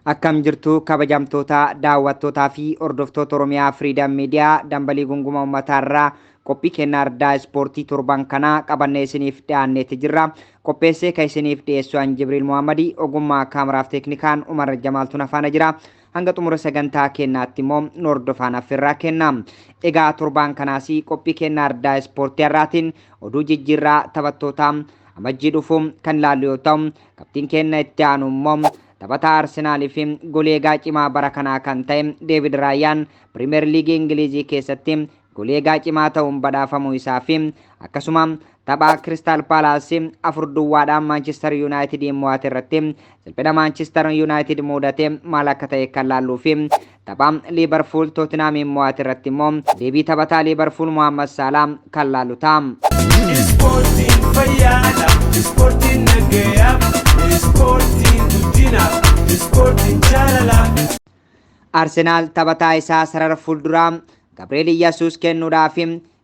Akkam jirtu kabajamtoota daawwattootaa fi hordoftoota Oromiyaa Freedom Media dambalii gunguma ummataarraa qophii kennaa ardaa ispoortii torban kanaa qabannee isiniif dhiyaanneeti jirra. Qopheessee kan isiniif dhiyeessu an Jibriil Muhammadi, ogummaa kaameraaf teeknikaan Umar Jamaaltuun afaana jira. Hanga xumura sagantaa kennaatti immoo nu hordofaan affirraa kenna. Egaa torban kanaas qophii kennaa ardaa ispoortii har'aatiin oduu jijjiirraa taphattootaa amajjii dhufu kan ilaallu yoo ta'u, qabxiin kenna itti aanu immoo taphataa Arsenaal fi goleegaa cimaa bara kanaa kan ta'e David Raayaan Premier League Ingilizii keessatti goleegaa cimaa ta'uun badhaafamuu isaa fi akkasuma taphaa Crystal Palace 4-2dhaan Manchester United mo'ate irratti salphina Manchester United mudate maal akka ta'e kan laalluu fi taphaa Liverpool Tottenham mo'ate irratti immoo deebii taphataa Liverpool Mohamed Salah kan laallu ta'a. Sporting fayyada, sporting nagaya, sporting guddina, sporting jaalala. Arsenaal taphataa isaa sarara fuulduraa Gabriel Jesus kennuudhaaf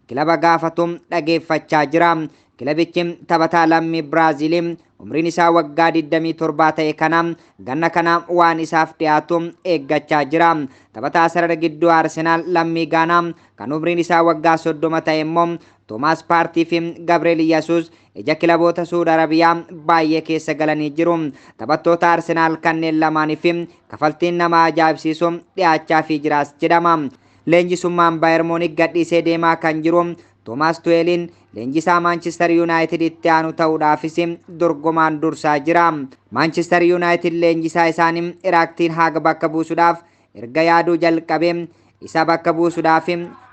kilaba gaafatu dhageeffachaa jira. Kilabichi taphataa lammii Biraazil umriin isaa waggaa 27 ta'e kana ganna kana waan isaaf dhiyaatu eeggachaa jira. Taphataa sarara gidduu Arsenaal lammii Gaanaa kan umriin isaa waggaa 30 ta'e immoo Thomas Partey fi Gabriel Jesus ija kilaboota Saudi Arabiyaa baay'ee keessa galanii jiru. Taphattoota Arsenaal kanneen lamaaniif kafaltiin nama ajaa'ibsiisu dhiyaachaa fi jiraas jedhama. Leenjisummaan Bayern Munich gadhiisee deemaa kan jiru Thomas Tuchel leenjisaa Manchester United itti aanu ta'uudhaafis dorgomaan dursaa jira. Manchester United leenjisaa isaanii Erik ten Hag bakka buusuudhaaf erga yaaduu jalqabee isa bakka buusuudhaaf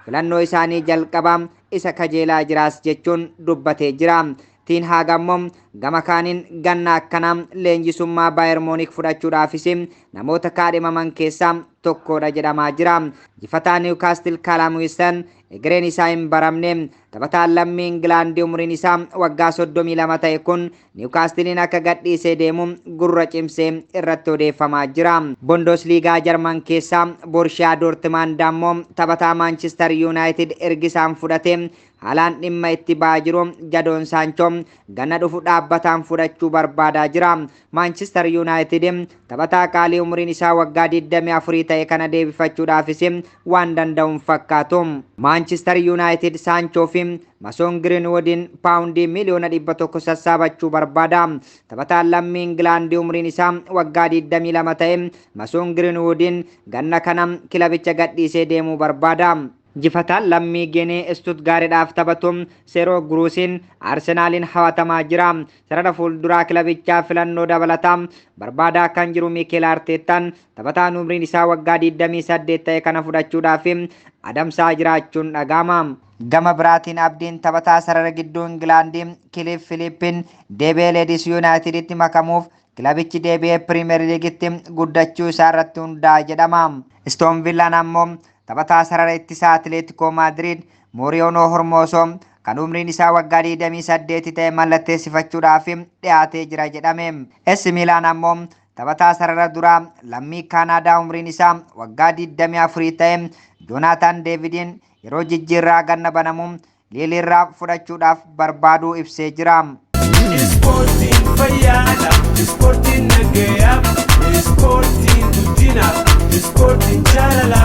filannoo isaanii jalqabaa isa kajeelaa jiraas jechuun dubbatee jira. Ten Hag ammoo gama kaaniin ganna akkanaa leenjisummaa Bayern Munich fudhachuudhaafis namoota kaadhimaman keessaa tokkodha jedhamaa jira. Jifataa Newcastle Callum Wilson egereen isaa hin baramne taphataan lammii Ingilaandii umriin isaa waggaa 32 ta'e kun Newcastlein akka gadhiisee deemu gurra cimsee irratti odeeffamaa jira. Bundesliigaa Jarman keessaa Borussia Dortmund ammoo taphataa Manchester United ergisaan fudhate haalaan dhimma itti ba'aa jiru Jadon Sancho ganna dhufu dhaabbataan fudhachuu barbaadaa jira. Manchester United taphataa qaalii umriin isaa waggaa 24 ta'e kana deebifachuudhaafis waan danda'uun fakkaatu. Manchester United Sancho fi Mason Greenwoodin paawundii miliyoona 100 sassaabachuu barbaada. Taphataan lammii Ingilaandii umriin isaa waggaa 22 ta'e Mason Greenwoodin ganna kana kilabicha gadhiisee deemuu barbaada. Jifataan lammii Geenee Stuttgartidhaaf taphatu Serhou Guirassy Arsenaaliin hawatamaa jira. Sarara fuulduraa kilabichaa filannoo dabalataa barbaadaa kan jiru Mikel Arteetaan taphataan umriin isaa waggaa 28 ta'e kana fudhachuudhaaf adamsaa jiraachuun dhaga'ama. Gama biraatiin abdiin taphataa sarara gidduu Ingilaandii Kiliif Filiippiin deebi'ee Leeds Yuunaayiteditti makamuuf kilabichi deebi'ee Piriimeer Liigitti guddachuu isaa irratti hundaa'a jedhama. Aston Villaan ammoo taphataa sarara ittisaa Atletico Madrid Mariano Hormoso kan umriin isaa waggaa 28 ta'e mallatteessifachuudhaaf dhiyaatee jira jedhame. AC Milan ammoo taphataa sarara duraa lammii Kaanaadaa umriin isaa waggaa 24 ta'e Jonathan Davidin yeroo jijjiirraa ganna banamu Liilirraa fudhachuudhaaf barbaaduu ibsee jira. Sporting fayyada, sporting nagaya, sporting guddina, sporting jaalala.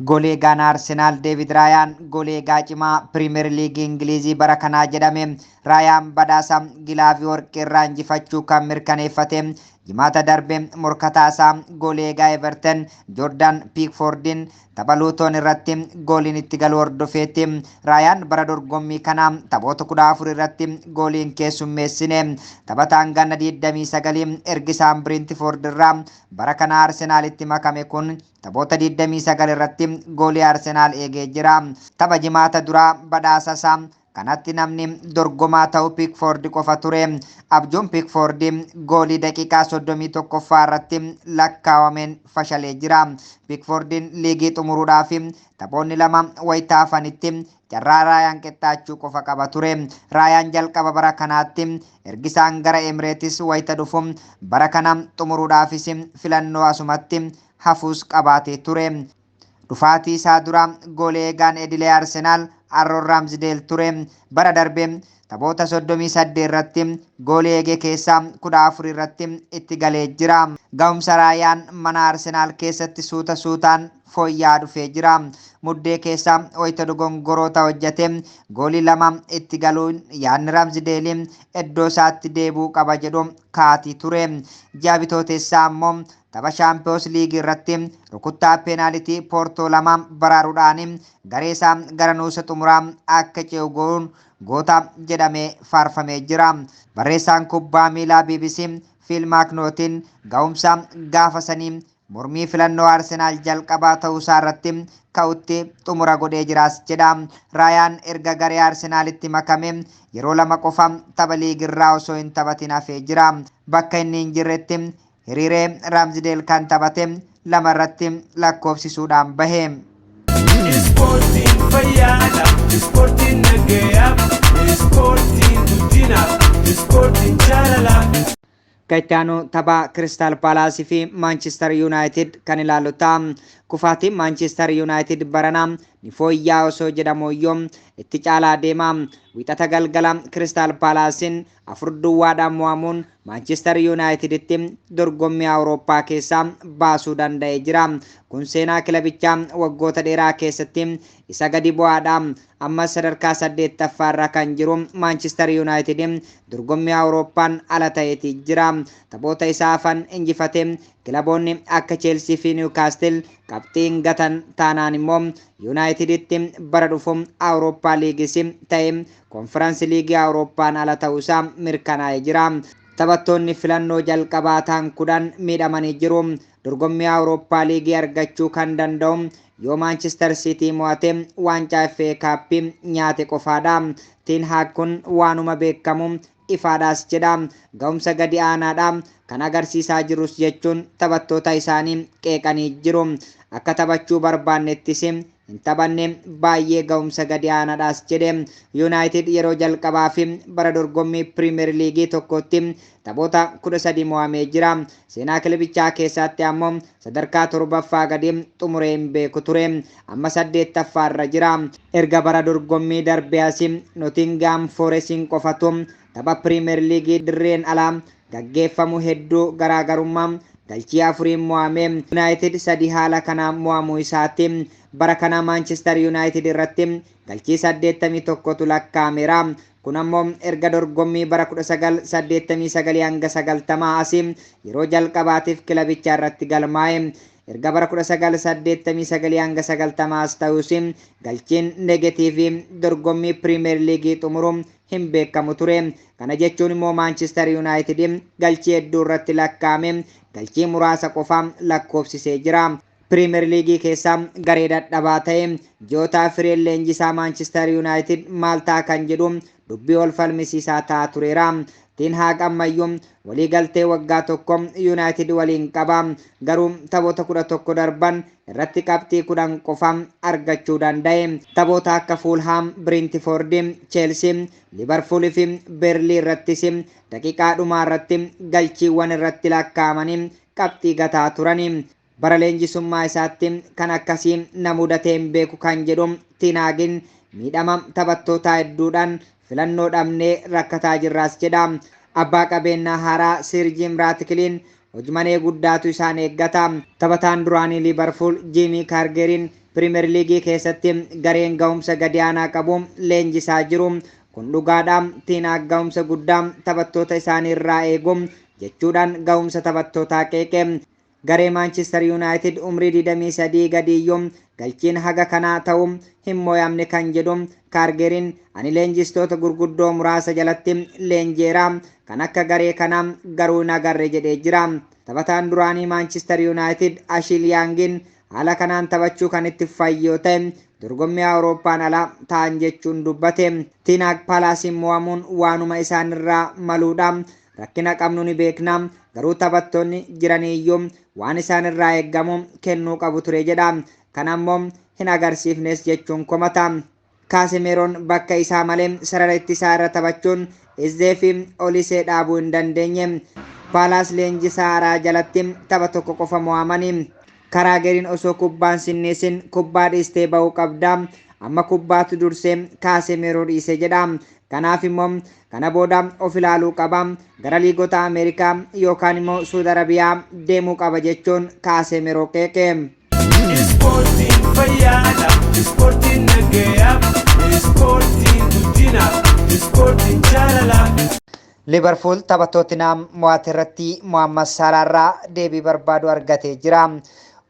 Goleegaan Arsenaal David Raayaan goleegaa cimaa Premier League Ingilizii bara kanaa jedhame. Raayaan badhaasa gilaafii warqee irraa injifachuu kan mirkaneeffate jimaata darbe morkataa isaa goleegaa Everton Jordan Pickfordin tapha Luton irratti gooliin itti galu hordofeetti. Raayaan bara dorgommii kana taphoota 14 irratti gooliin keessummeessine. Taphataan ganna 29 ergisaan Brentford irraa bara kana Arsenaalitti makame kun taphoota 29 irratti goolii Arsenaal eegee jira. Tapha jimaata duraa badhaasa isaa kanatti namni dorgomaa ta'u Pickford qofa ture. Abjuun Pickford goolii daqiiqaa 31ffaa irratti lakkaawameen fashalee jira. Pickfordin liigii xumuruudhaaf taphoonni lama wayitaa hafanitti carraa Raayaan qixxaachuu qofa qaba ture. Raayaan jalqaba bara kanaatti ergisaan gara Emirates wayita dhufu bara kana xumuruudhaafis filannoo asumatti hafuus qabaatee ture. Dhufaatii isaa dura goleegaan idilee Arsenaal Aaron Ramsdale ture. Bara darbe taphoota 38 irratti goolii eege keessaa 14 irratti itti galee jira. Ga'umsa Raayaan mana Arsenaal keessatti suuta suutaan fooyya'aa dhufee jira. Muddee keessa wayita dogongoroota hojjete goolii 2 itti galuun yaadni Ramsdeelii iddoo isaatti deebi'uu qaba jedhu kaatii ture. Ji'a bitootessaa ammoo tapha Shaampiyoons Liigii irratti rukuttaa peenaalitii Poortoo 2 baraaruudhaan garee isaa gara nuusa xumuraa akka ce'u goon goota jedhamee faarfamee jira. Barreessaan kubbaa miilaa BBC Phil Maaknootiin ga'umsa gaafa sanii mormii filannoo Arsenaal jalqabaa ta'uu isaa irratti ka'utti xumura godhee jiraas jedha. Raayaan erga garee Arsenaalitti makame yeroo 2 qofa tapha liigirraa osoo hin taphatin hafee jira. Bakka inni hin jirretti hiriiree Ramsdeel kan taphate 2 irratti lakkoofsisuudhaan bahe. Ispoortiin fayyaadha, ispoortiin nagayaaf, ispoortiin guddinaaf, ispoortiin jaalalaaf. Gaetano tapha Crystal Palace fi Manchester United kan ilaallu ta'a. Kufaatiin Manchester United barana ni fooyya'aa osoo jedhamu iyyuu itti caalaa deema. Wixata galgala Crystal Palace'n 4-2dhaan mo'amuun Manchester Uniteditti dorgommii Awurooppaa keessaa baasuu danda'ee jira. Kun seenaa kilabichaa waggoota dheeraa keessatti isa gadi bu'aadha. Amma sadarkaa 8ffaarra kan jiru Manchester United dorgommii Awurooppaan ala ta'eeti jira. Taphoota isaa hafan injifatee kilaboonni akka Chelsea fi Newcastle qabxiin gatan taanaan immoo Uniteditti bara dhufu Awurooppaa liigis ta'e konferensi liigii Awurooppaan ala ta'uusaa mirkanaa'ee jira. Taphattoonni filannoo jalqabaa ta'an 10 miidhamanii jiru. Dorgommii Awurooppaa liigii argachuu kan danda'u yoo Manchester City mo'ate waancaa FA Cup nyaate qofaadha. Ten Hag kun waanuma beekamu ifaadhaas jedha. Ga'umsa gadi aanaadha kan agarsiisaa jirus jechuun taphattoota isaanii qeeqanii jiru. Akka taphachuu barbaannettis hin taphanne baay'ee ga'umsa gadi aanaadhaas jedhe. United yeroo jalqabaa fi bara dorgommii Premier League tokkotti taphoota 13 mo'amee jira. Seenaa kilabichaa keessatti ammoo sadarkaa 7ffaa gadi xumuree hin beeku ture. Amma 8ffaarra jira. Erga bara dorgommii darbee asii Nottingham Forest qofatu tapha Premier League dirreen alaa gaggeeffamu hedduu garaagarummaa galchii 4 mo'ame. United 3 haala kanaan mo'amuu isaati. Bara kana Manchester United irratti galchii 81tu lakkaa'ameera. Kun ammoo erga dorgommii bara 1989 hanga 90 asii yeroo jalqabaatiif kilabicha irratti galmaa'e. Erga bara 1989 hanga 90 ta'us galchiin negatiivii dorgommii Premier League xumuru hin beekamu ture. Kana jechuun immoo Manchester United galchii hedduu irratti lakkaa'ame galchii muraasa qofa lakkoofsisee jira. Premier League keessa garee dadhabaa ta'e ji'oota fireen leenjisaa Manchester United maal ta'a kan jedhu dubbii ol falmisiisaa ta'aa tureera. Ten Hag ammayyuu waliigaltee waggaa tokko United waliin qaba. Garuu taphoota 11 darban irratti qabxii 10 qofa argachuu danda'e. Taphoota akka Fulham, Brentford, Chelsea, Liverpool fi Burnley irrattis daqiiqaa dhumaa irratti galchiiwwan irratti lakkaa'amanii qabxii gataa turani. Bara leenjisummaa isaatti kan akkasii na mudatee hin beeku kan jedhu Ten Hag miidhama taphattoota hedduudhaan filannoo dhabnee rakkataa jirraas jedha. Abbaa qabeenyaa haaraa Sir Jim Ratcliffe hojii guddaatu isaan eeggata. Taphataan duraanii Liverpool Jamie Carragher Premier League keessatti gareen ga'umsa gadi aanaa qabu leenjisaa jiru. Kun dhugaadha. Ten Hag ga'umsa guddaa taphattoota isaanii irraa eegu jechuudhaan ga'umsa taphattootaa qeeqe. Garee Manchester United umrii 23 gadiyyuu galchiin haga kanaa ta'u hin mo'amne kan jedhu Carragher ani leenjistoota gurguddoo muraasa jalatti leenjeera kan akka garee kanaa garuu hin agarre jedhee jira. Taphataan duraanii Manchester United Ashley Young haala kanaan taphachuu kan itti fayyoo ta'e dorgommii Awurooppaan ala ta'an jechuun dubbate. Ten Hag Palace'n mo'amuun waanuma isaan irraa maluudha. Rakkina qabnu ni beekna. Garuu taphattoonni jiraniyyuu waan isaan irraa eeggamu kennuu qabu ture jedha. Kan ammoo hin agarsiifnes jechuun komata. Casemeroon bakka isaa malee sarara ittisaa irra taphachuun Izzee fi Olisee dhaabuu hin dandeenye. Palace leenjisaa haaraa jalatti tapha tokko qofa mo'amanii. karaa gariin osoo kubbaan sinneesin kubbaa dhiistee ba'uu qabda. Amma kubbaatu dursee Kaasemeroo dhiise jedha. Kanaaf immoo kana booda of ilaaluu qaba. Gara liigota Ameerikaa yookaan immoo Suudi Arabiyaa deemuu qaba jechuun Kaasemeroo qeeqe. Ispoortiin fayyaadha, ispoortiin nagayaaf, ispoortiin guddinaaf, ispoortiin jaalalaaf. Liverpool tapha Tottenham mo'ate irratti Mohamed Salah irraa deebii barbaadu argatee jira.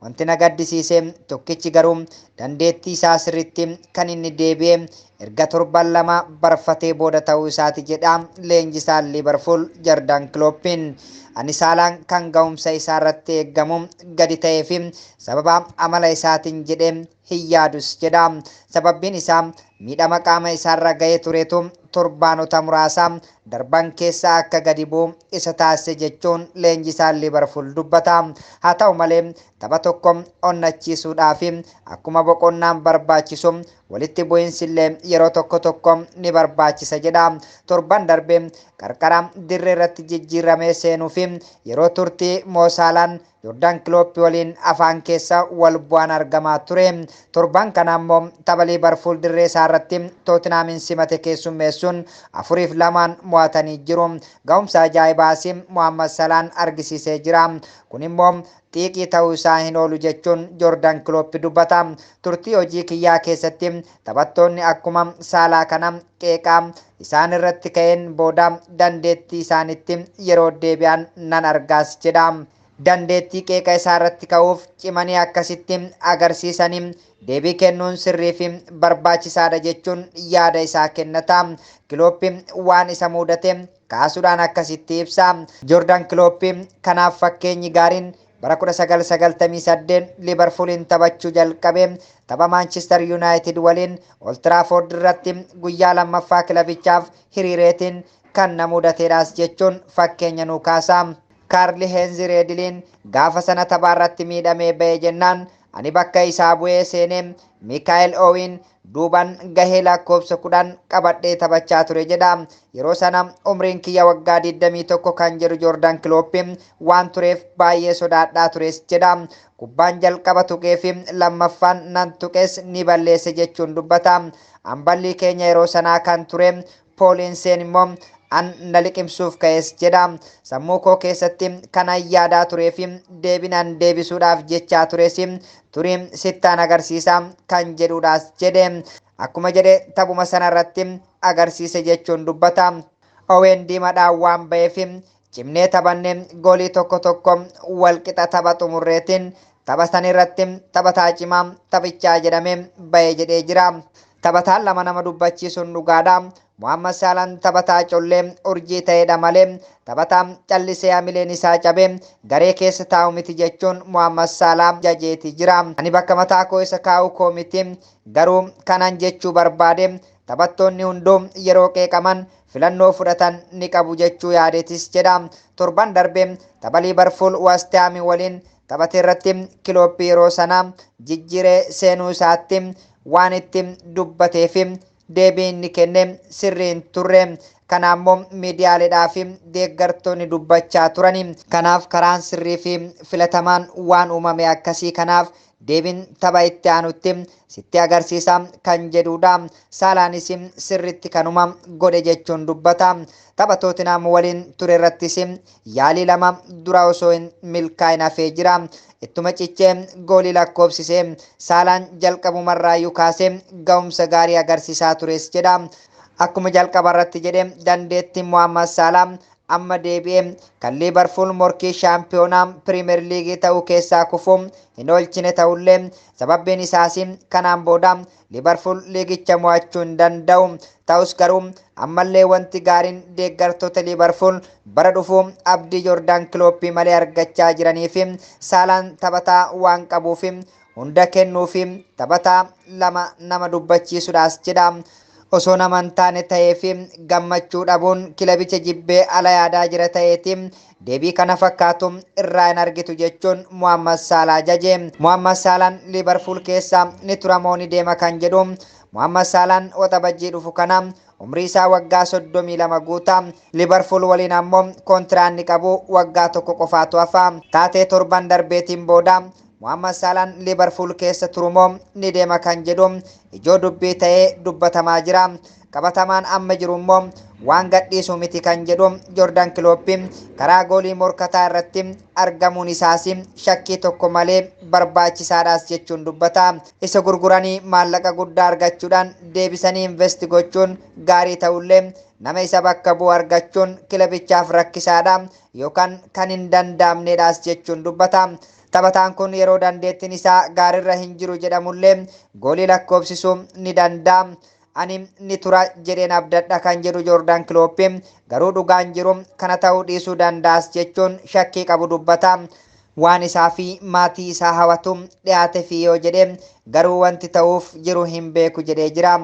Wanti na gaddisiise tokkichi garuu dandeettii isaa sirriitti kan inni deebi'e erga torban lama barfatee booda ta'uu isaati jedha leenjisaan Liverpool Jurgen Kloppin. Ani Salaan kan ga'umsa isaa irratti eeggamu gadi ta'ee fi sababa amala isaatiin jedhee hin yaadus jedha. Sababbiin isaa miidhama qaama isaarra ga'ee turetu torbaanota muraasa darban keessa akka gadi bu'u isa taasise jechuun leenjisaan Liverpool dubbata. Haa ta'u malee tapha tokko onnachiisuudhaaf akkuma boqonnaan barbaachisu walitti bu'iinsi illee yeroo tokko tokko ni barbaachisa jedha. Torban darbe qarqara dirree irratti jijjiiramee seenuu fi yeroo turtii Mo Salaan Jurgen Klopp waliin afaan keessa wal bu'an argamaa ture. Torban kana immoo tapha Liverpool dirree isaa irratti Tottenhamin simate keessummeessuun 4-2 mo'atanii jiru. Ga'umsa ajaa'ibaas Mohamed Salaan argisiisee jira. Kun immoo xiiqii ta'uu isaa hin oolu jechuun Jurgen Klopp dubbata. Turtii hojii kiyyaa keessatti taphattoonni akkuma Saalaa kana qeeqaa isaan irratti ka'een booda dandeettii isaanitti yeroo deebi'an nan argaas jedha. Dandeettii qeeqa isaa irratti ka'uuf cimanii akkasitti agarsiisanii deebii kennuun sirrii fi barbaachisaadha jechuun yaada isaa kennata. Klopp waan isa mudate kaasuudhaan akkasitti ibsa. Jurgen Klopp kanaaf fakkeenyi gaariin bara 1998 Liverpooliin taphachuu jalqabe tapha Manchester United waliin Old Trafford irratti guyyaa lammaffaa kilabichaaf hiriireetiin kan na mudateedhaas jechuun fakkeenya nu kaasa. Kaarli Heenzi Reediliin gaafa sana taphaa irratti miidhamee ba'e jennaan ani bakka isaa bu'ee seenee Michael Owen duuban gahee lakkoofsa 10 qabadhee taphachaa ture jedha. Yeroo sana umriin kiyya waggaa 21 kan jedhu Jurgen Klopp waan tureef baay'ee sodaadhaa tures jedha. Kubbaan jalqaba tuqee fi lammaffaan nan tuqes ni balleesse jechuun dubbata. Hamballii keenya yeroo sanaa kan ture Poolinseen immoo an na liqimsuuf ka'es jedha. Sammuu koo keessatti kanan yaadaa turee fi deebinaan deebisuudhaaf jechaa tures turiin sittaan agarsiisa kan jedhuudhaas jedhe. Akkuma jedhe taphuma sana irratti agarsiise jechuun dubbata. Owen diimadhaan waan ba'eef cimnee taphanne goolii tokko walqixa tapha xumurreetiin tapha sana irratti taphataa cimaa taphichaa jedhamee ba'e jedhee jira. Taphataan lama nama dubbachiisuun dhugaadha. Mohamed Salaan taphataa collee urjii ta'edha malee taphataa callisee hamileen isaa cabee garee keessa taa'u miti jechuun Mohamed Salaan jajeeti jira. Ani bakka mataa koo isa kaa'u koo miti garuu kanan jechuu barbaade taphattoonni hunduu yeroo qeeqaman filannoo fudhatan ni qabu jechuu yaadeetis jedha. Torban darbe tapha Liverpool West Ham waliin taphate irratti Klopp yeroo sana jijjiiree seenuu isaatti waan itti dubbateef deebii inni kenne sirriin turre. Kanaammoo miidiyaaleedhaa fi deeggartoonni dubbachaa turani. Kanaaf karaan sirrii fi filatamaan waan uumame akkasii kanaaf deebiin tapha itti aanutti sitti agarsiisa kan jedhudha. Salaanis sirritti kanuma godhe jechuun dubbata. Tapha Tottenham waliin ture irrattis yaalii lama dura osoo hin milkaa'in hafee jira. Ittuma cichee goolii lakkoofsisee Salaan jalqabumarraayyuu kaasee ga'umsa gaarii agarsiisaa tures jedha. Akkuma jalqaba irratti jedhe dandeettiin Mohamed Salah amma deebi'ee kan Liverpool morkii shaampiyoonaa Piriimeer Liigii ta'uu keessaa kufuu hin oolchine ta'ullee sababbiin isaas kanaan booda Liverpool liigicha mo'achuu hin danda'u. Ta'us garuu ammallee wanti gaariin deeggartoota Liverpool bara dhufuu abdii Jurgen Klopp malee argachaa jiranii fi Salaan taphataa waan qabuuf hunda kennuuf taphataa lama nama dubbachiisuudhaas jedha. Osoo nama hin taane ta'ee fi gammachuu dhabuun kilabicha jibbee ala yaadaa jira ta'eeti deebii kana fakkaatu irraa hin argitu jechuun Mohamed Salah jaje. Mohamed Salaan Liverpool keessa ni tura moo ni deema kan jedhu Mohamed Salaan waxabajjii dhufu kana umrii isaa waggaa 32 guuta. Liverpool waliin ammoo kontiraanni qabu waggaa tokko qofaatu hafa. Taatee torban darbeetiin booda Muhammad Salaan Liverpool keessa turumoo ni deema kan jedhu ijoo dubbii ta'ee dubbatamaa jira. Qabatamaan amma jiru immoo waan gadhiisu miti kan jedhu Jordan Klopp karaa goolii morkataa irratti argamuun isaas shakkii tokko malee barbaachisaadhaas jechuun dubbata. Isa gurguranii maallaqa guddaa argachuudhaan deebisanii invest gochuun gaarii ta'ullee nama isa bakka bu'u argachuun kilabichaaf rakkisaadha yookaan kan hin danda'amnedhaas jechuun dubbata. Taphataan kun yeroo dandeettiin isaa gaariirra hin jiru jedhamullee goolii lakkoofsisuu ni danda'a. Ani ni tura jedheen abdadha kan jedhu Jordan Klopp garuu dhugaan jiru kana ta'uu dhiisuu danda'as jechuun shakkii qabu dubbata. Waan isaa fi maatii isaa hawwatu dhiyaate fi yoo jedhe garuu wanti ta'uuf jiru hin beeku jedhee jira.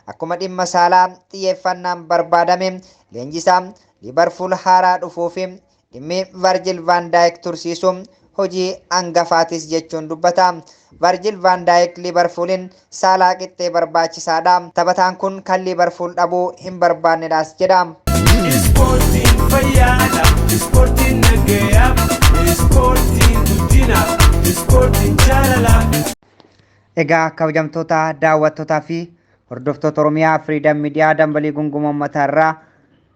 Akkuma dhimma Saalaa xiyyeeffannaan barbaadame leenjisaa Liverpool haaraa dhufuuf dhimmi Virgil van Dijk tursiisu hojii hangafaatis jechuun dubbata. Virgil van Dijk Liverpoolin Saalaa qixxee barbaachisaadha. Taphataan kun kan Liverpool dhabuu hin barbaannedhaas jedha. Ispoortiin fayyaadha, ispoortiin nagayaaf, ispoortiin guddinaaf, ispoortiin jaalalaaf. Egaa kabajamtoota daawwattootaa fi hordoftoota Oromiyaa Freedom Media dambalii gunguma uummataa irraa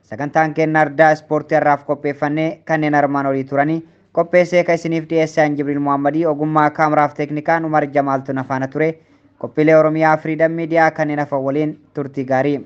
sagantaan keenya ardaa ispoortii irraaf qopheeffannee kanneen armaan olii turanii qopheessee kan isiniif dhiyeessan Jibriil Muhammadii ogummaa kaameraaf teeknikaan Umar Jamaaltu nafaana ture. Qophiilee Oromiyaa Freedom Media kanneen hafan waliin turtii gaarii.